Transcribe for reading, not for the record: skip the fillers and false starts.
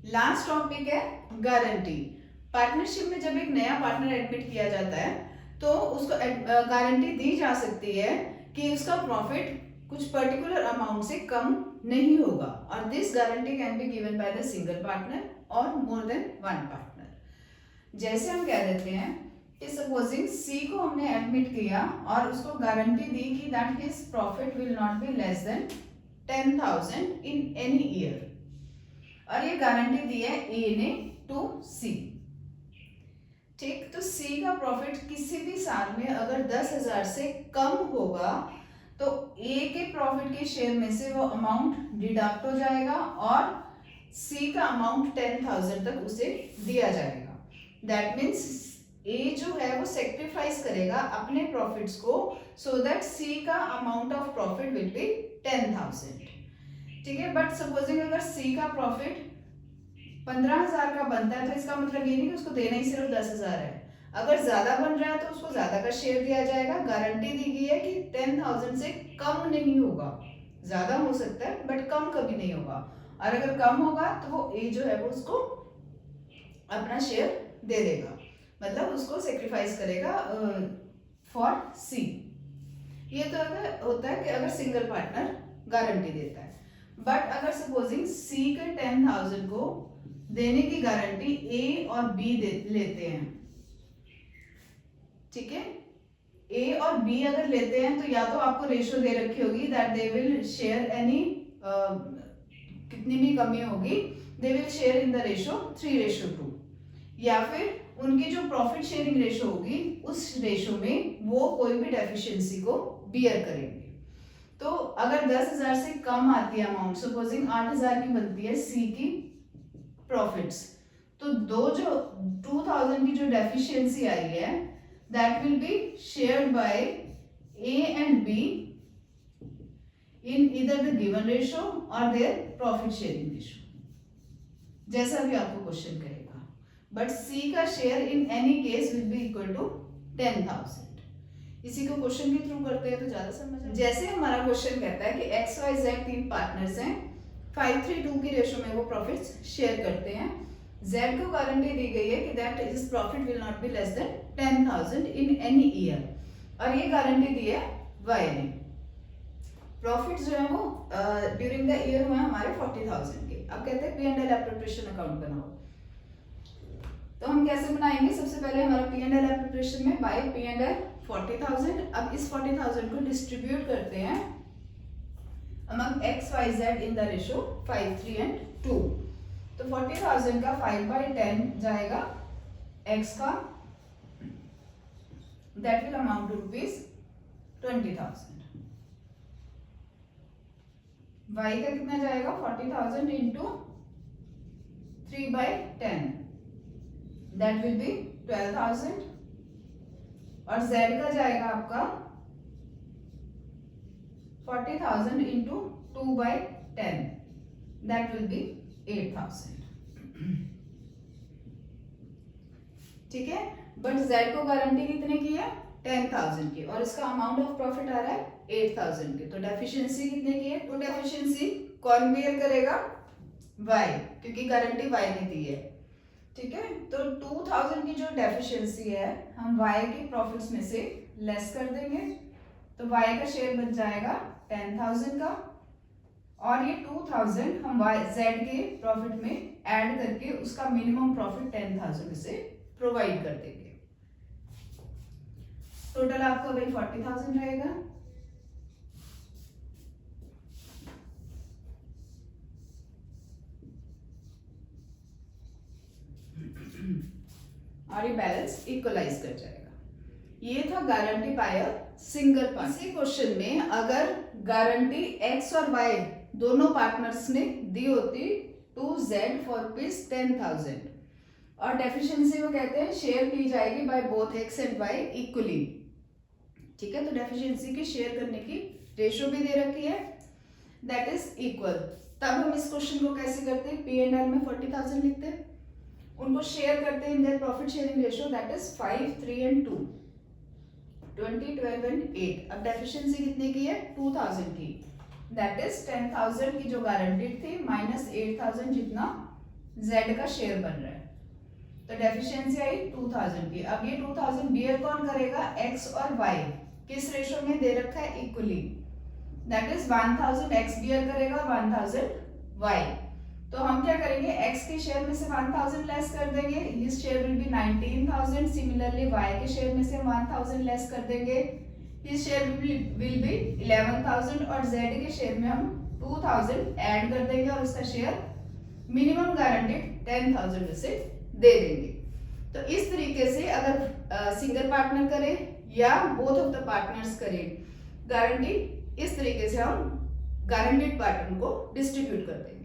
Last topic है guarantee. Partnership में जब एक नया पार्टनर एडमिट किया जाता है तो उसको गारंटी दी जा सकती है कि उसका प्रॉफिट कुछ पर्टिकुलर अमाउंट से कम नहीं होगा, और this guarantee can be given by the single partner और मोर देन वन पार्टनर। जैसे हम कह देते हैं कि सपोजिंग सी को हमने एडमिट किया और उसको गारंटी दी कि that his profit will not be less than 10,000 in any year, और ये गारंटी दी है ए ने टू सी। ठीक, तो सी का प्रॉफिट किसी भी साल में अगर 10,000 से कम होगा तो ए के प्रॉफिट के शेयर में से वो अमाउंट डिडक्ट हो जाएगा और सी का अमाउंट 10,000 तक उसे दिया जाएगा। दैट मीन्स ए जो है वो सेक्रीफाइस करेगा अपने प्रॉफिट्स को सो दैट सी का amount of profit will be 10,000। ठीक है, बट सपोजिंग अगर सी का प्रॉफिट 15,000 का बनता है तो इसका मतलब ये नहीं कि उसको देना ही सिर्फ 10,000 है। अगर ज्यादा बन रहा है तो उसको ज्यादा का शेयर दिया जाएगा। गारंटी दी गई है कि 10,000 से कम नहीं होगा, ज्यादा हो सकता है बट कम कभी नहीं होगा, और अगर कम होगा तो वो ए जो है वो उसको अपना शेयर दे देगा, मतलब उसको सेक्रीफाइस करेगा फॉर सी। ये तो अगर होता है कि अगर सिंगल पार्टनर गारंटी देता है। बट अगर सपोजिंग सी के 10,000 को देने की गारंटी ए और बी लेते हैं, ठीक है, ए और बी अगर लेते हैं तो या तो आपको रेशो दे रखी होगी that they will share any, कितनी भी कमी होगी they will share in the ratio 3:2, या फिर उनकी जो प्रॉफिट शेयरिंग रेशो होगी उस रेशो में वो कोई भी डेफिशिएंसी को बियर करेंगे। तो अगर 10,000 से कम आती है अमाउंट, सपोजिंग 8,000 की बनती है सी की प्रॉफिट्स, तो दो जो 2,000 की जो डेफिशिएंसी आई है that will be shared by A and B in either the given ratio और देयर प्रॉफिट शेयरिंग रेशो, जैसा भी आपको क्वेश्चन कहेगा। बट सी का share in any case will be equal to 10,000। इसी को क्वेश्चन के थ्रू करते हैं तो ज्यादा समझ आए। जैसे हमारा क्वेश्चन कहता है कि एक्स वाई जेड 3 पार्टनर्स हैं, 5:3 की रेशो में वो प्रॉफिट्स शेयर करते हैं। जेड को गारंटी दी गई है कि that his profit will not be less than 10,000 in any year, और ये गारंटी दी है वाई ने। प्रॉफिट जो है वो ड्यूरिंग द ईयर हुए हमारे 40,000 के। अब कहते हैं P and L appropriation account बनाओ, तो हम कैसे बनाएंगे? सबसे पहले हमारा पी एंड एल एप्रोप्रिएशन में बाय पी एंड एल 40,000। अब इस 40,000 को डिस्ट्रीब्यूट करते हैं among X Y Z in the ratio 5, 3 and 2। तो 40,000 का 5/10 जाएगा एक्स का, that will amount to rupees 20,000। Y का कितना जाएगा? 40,000 इंटू 3/10, दैट विल बी 12,000, और z का जाएगा आपका 40,000 इंटू 2/10, दैट विल बी 8,000। ठीक है, बट z को गारंटी कितने की है? 10,000 की, और इसका अमाउंट ऑफ प्रॉफिट आ रहा है 8,000 की। तो डेफिशिएंसी कितने की है? तो डेफिशिएंसी कौन बियर करेगा? y, क्योंकि गारंटी y ने दी है। ठीक है, तो 2,000 की जो डेफिशिएंसी है हम y के प्रॉफिट्स में से लेस कर देंगे, तो y का शेयर बन जाएगा 10,000 का, और ये 2,000 हम z के प्रॉफिट में ऐड करके उसका मिनिमम प्रॉफिट 10,000 से प्रोवाइड कर देंगे। टोटल आपका भाई 40,000 रहेगा। और ये बैलेंस इक्वलाइज कर जाएगा। ये था guarantee bye a single partner. इसी क्वेश्चन में अगर गारंटी एक्स और वाई दोनों पार्टनर्स ने दी होती टू जेड फॉर रुपीज 10,000, और डेफिशिएंसी वो कहते हैं शेयर की जाएगी by both X and Y equally. ठीक है, तो डेफिशिएंसी की शेयर करने की रेशो भी दे रखी है, दैट इज इक्वल। तब हम इस क्वेश्चन को कैसे करते हैं? पी एंड एल में 40,000 लिखते हैं, उनको शेयर करते हैं in their profit sharing ratio, that is 5, 3 and 2, 20, 12 and 8। अब डेफिशिएंसी कितने की है? 2,000 की, दैट इज 10,000 की जो गारंटीड थी माइनस 8,000 जितना Z का शेयर बन रहा है। तो डेफिशिएंसी आई 2000 की। अब ये 2000 बियर कौन करेगा, x और y किस रेशो में दे रखा है, equally, that is 1000 x bear करेगा, 1000 y। तो हम क्या करेंगे, x के शेयर में से 1000 लेस कर देंगे, his share will be 19000। Similarly y के शेयर में से 1000 लेस कर देंगे, हिज शेयर विल बी 11000 और z के शेयर में हम 2000 ऐड कर देंगे और उसका शेयर मिनिमम गारंटेड 10000 उसे दे देंगे। तो इस तरीके से अगर सिंगल पार्टनर करे या बोथ ऑफ द पार्टनर्स करे गारंटी, इस तरीके से हम गारंटेड पार्टनर को डिस्ट्रीब्यूट करते हैं।